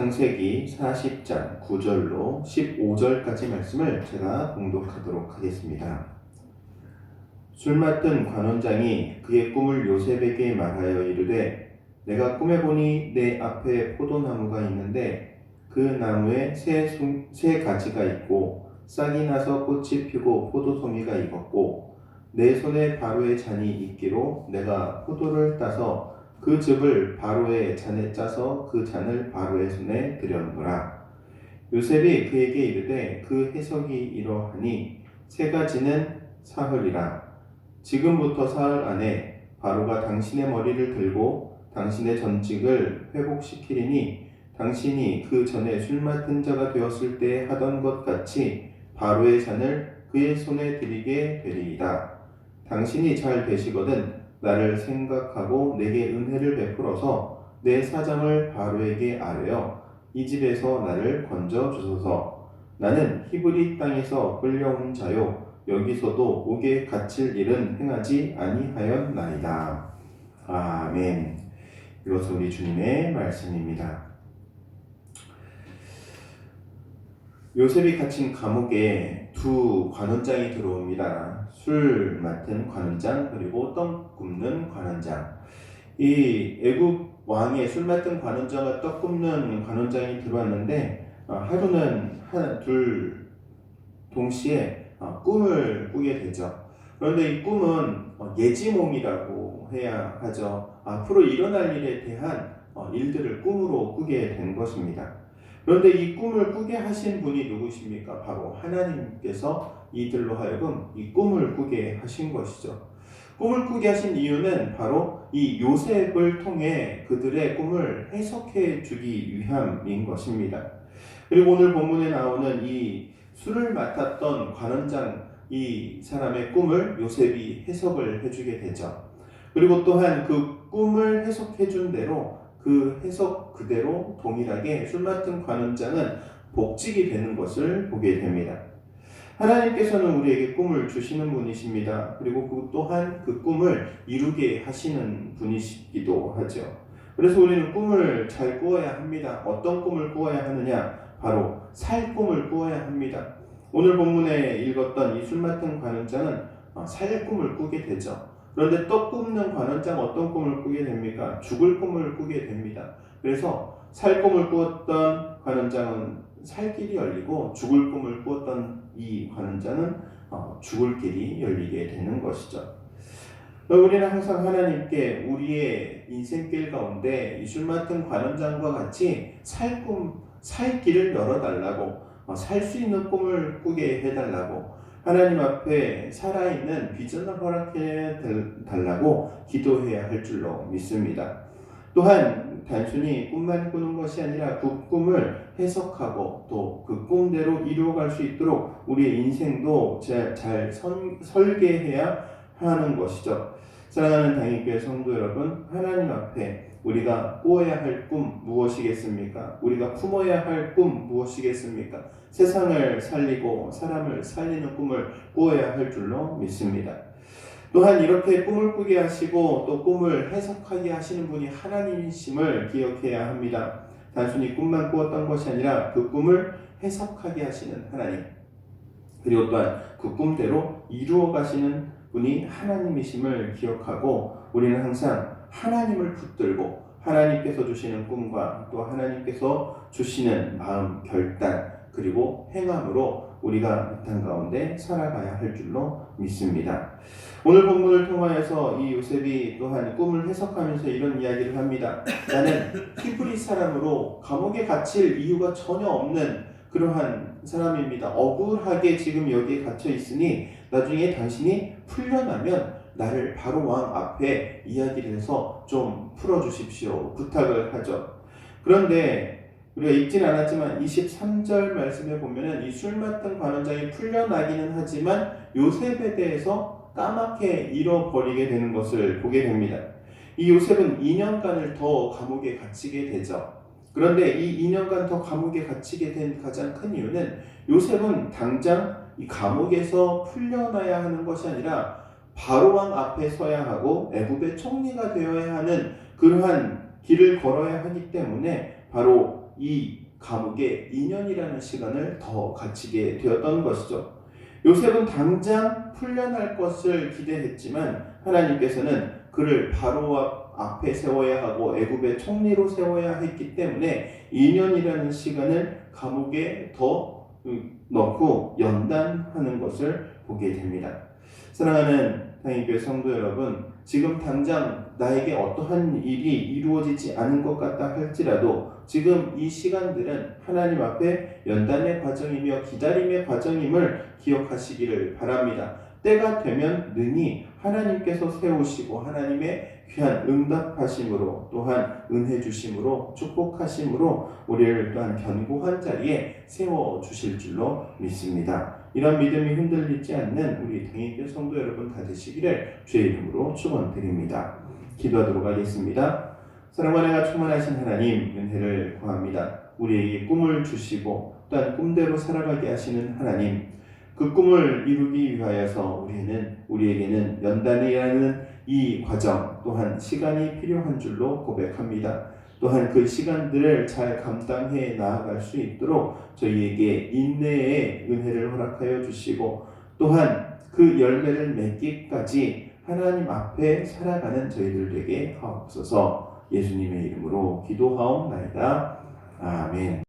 창세기 40장 9절로 15절까지 말씀을 제가 봉독하도록 하겠습니다. 술 맡은 관원장이 그의 꿈을 요셉에게 말하여 이르되 내가 꿈에 보니 내 앞에 포도나무가 있는데 그 나무에 새 가지가 있고 싹이 나서 꽃이 피고 포도송이가 익었고 내 손에 바로의 잔이 있기로 내가 포도를 따서 그 즙을 바로의 잔에 짜서 그 잔을 바로의 손에 드렸노라. 요셉이 그에게 이르되 그 해석이 이러하니 세 가지는 사흘이라. 지금부터 사흘 안에 바로가 당신의 머리를 들고 당신의 전직을 회복시키리니 당신이 그 전에 술 맡은 자가 되었을 때 하던 것 같이 바로의 잔을 그의 손에 드리게 되리이다. 당신이 잘 되시거든 나를 생각하고 내게 은혜를 베풀어서 내 사정을 바로에게 아뢰어 이 집에서 나를 건져 주소서. 나는 히브리 땅에서 끌려온 자요 여기서도 옥에 갇힐 일은 행하지 아니하였나이다. 아멘. 이것은 우리 주님의 말씀입니다. 요셉이 갇힌 감옥에 두 관원장이 들어옵니다. 술 맡은 관원장 그리고 떡 굽는 관원장. 이 애굽 왕의 술 맡은 관원장과 떡 굽는 관원장이 들어왔는데 하루는 둘 동시에 꿈을 꾸게 되죠. 그런데 이 꿈은 예지몽이라고 해야 하죠. 앞으로 일어날 일에 대한 일들을 꿈으로 꾸게 된 것입니다. 그런데 이 꿈을 꾸게 하신 분이 누구십니까? 바로 하나님께서 이들로 하여금 이 꿈을 꾸게 하신 것이죠. 꿈을 꾸게 하신 이유는 바로 이 요셉을 통해 그들의 꿈을 해석해 주기 위함인 것입니다. 그리고 오늘 본문에 나오는 이 술을 맡았던 관원장 이 사람의 꿈을 요셉이 해석을 해주게 되죠. 그리고 또한 그 꿈을 해석해 준 대로 그 해석 그대로 동일하게 술 맡은 관원장은 복직이 되는 것을 보게 됩니다. 하나님께서는 우리에게 꿈을 주시는 분이십니다. 그리고 그 또한 그 꿈을 이루게 하시는 분이시기도 하죠. 그래서 우리는 꿈을 잘 꾸어야 합니다. 어떤 꿈을 꾸어야 하느냐? 바로 살 꿈을 꾸어야 합니다. 오늘 본문에 읽었던 이 술 맡은 관원장은 살 꿈을 꾸게 되죠. 그런데 떡 굽는 관원장 어떤 꿈을 꾸게 됩니까? 죽을 꿈을 꾸게 됩니다. 그래서 살 꿈을 꾸었던 관원장은 살 길이 열리고 죽을 꿈을 꾸었던 이 관원장은 죽을 길이 열리게 되는 것이죠. 우리는 항상 하나님께 우리의 인생길 가운데 이 술 맡은 관원장과 같이 살 길을 열어달라고 살 수 있는 꿈을 꾸게 해달라고 하나님 앞에 살아있는 비전을 허락해 달라고 기도해야 할 줄로 믿습니다. 또한 단순히 꿈만 꾸는 것이 아니라 그 꿈을 해석하고 또 그 꿈대로 이루어갈 수 있도록 우리의 인생도 잘 설계해야 하는 것이죠. 사랑하는 당일교회 성도 여러분, 하나님 앞에 우리가 꾸어야 할 꿈 무엇이겠습니까? 우리가 품어야 할 꿈 무엇이겠습니까? 세상을 살리고 사람을 살리는 꿈을 꾸어야 할 줄로 믿습니다. 또한 이렇게 꿈을 꾸게 하시고 또 꿈을 해석하게 하시는 분이 하나님이심을 기억해야 합니다. 단순히 꿈만 꾸었던 것이 아니라 그 꿈을 해석하게 하시는 하나님, 그리고 또한 그 꿈대로 이루어 가시는 분이 하나님이심을 기억하고 우리는 항상 하나님을 붙들고 하나님께서 주시는 꿈과 또 하나님께서 주시는 마음 결단 그리고 행함으로 우리가 이 땅 가운데 살아가야 할 줄로 믿습니다. 오늘 본문을 통하여서 이 요셉이 또한 꿈을 해석하면서 이런 이야기를 합니다. 나는 히브리 사람으로 감옥에 갇힐 이유가 전혀 없는 그러한 사람입니다. 억울하게 지금 여기에 갇혀 있으니 나중에 당신이 풀려나면 나를 바로 왕 앞에 이야기를 해서 좀 풀어주십시오. 부탁을 하죠. 그런데 우리가 읽진 않았지만 23절 말씀에 보면은 이 술 맡은 관원장이 풀려나기는 하지만 요셉에 대해서 까맣게 잃어버리게 되는 것을 보게 됩니다. 이 요셉은 2년간을 더 감옥에 갇히게 되죠. 그런데 이 2년간 더 감옥에 갇히게 된 가장 큰 이유는 요셉은 당장 이 감옥에서 풀려나야 하는 것이 아니라 바로왕 앞에 서야 하고 애굽의 총리가 되어야 하는 그러한 길을 걸어야 하기 때문에 바로 이 감옥에 2년이라는 시간을 더 갇히게 되었던 것이죠. 요셉은 당장 풀려날 것을 기대했지만 하나님께서는 그를 바로 앞에 세워야 하고 애굽의 총리로 세워야 했기 때문에 2년이라는 시간을 감옥에 더 넣고 연단하는 것을 보게 됩니다. 사랑하는 당일교회 성도 여러분, 지금 당장 나에게 어떠한 일이 이루어지지 않은 것 같다 할지라도 지금 이 시간들은 하나님 앞에 연단의 과정이며 기다림의 과정임을 기억하시기를 바랍니다. 때가 되면 능히 하나님께서 세우시고 하나님의 귀한 응답하심으로 또한 은혜 주심으로 축복하심으로 우리를 또한 견고한 자리에 세워주실 줄로 믿습니다. 이런 믿음이 흔들리지 않는 우리 당일교회 성도 여러분 다 되시기를 주의 이름으로 축원드립니다. 기도하도록 하겠습니다. 사랑과 은혜가 충만하신 하나님, 은혜를 구합니다. 우리에게 꿈을 주시고 또한 꿈대로 살아가게 하시는 하나님, 그 꿈을 이루기 위하여서 우리에게는 연단이라는 이 과정 또한 시간이 필요한 줄로 고백합니다. 또한 그 시간들을 잘 감당해 나아갈 수 있도록 저희에게 인내의 은혜를 허락하여 주시고 또한 그 열매를 맺기까지 하나님 앞에 살아가는 저희들 되게 하옵소서. 예수님의 이름으로 기도하옵나이다. 아멘.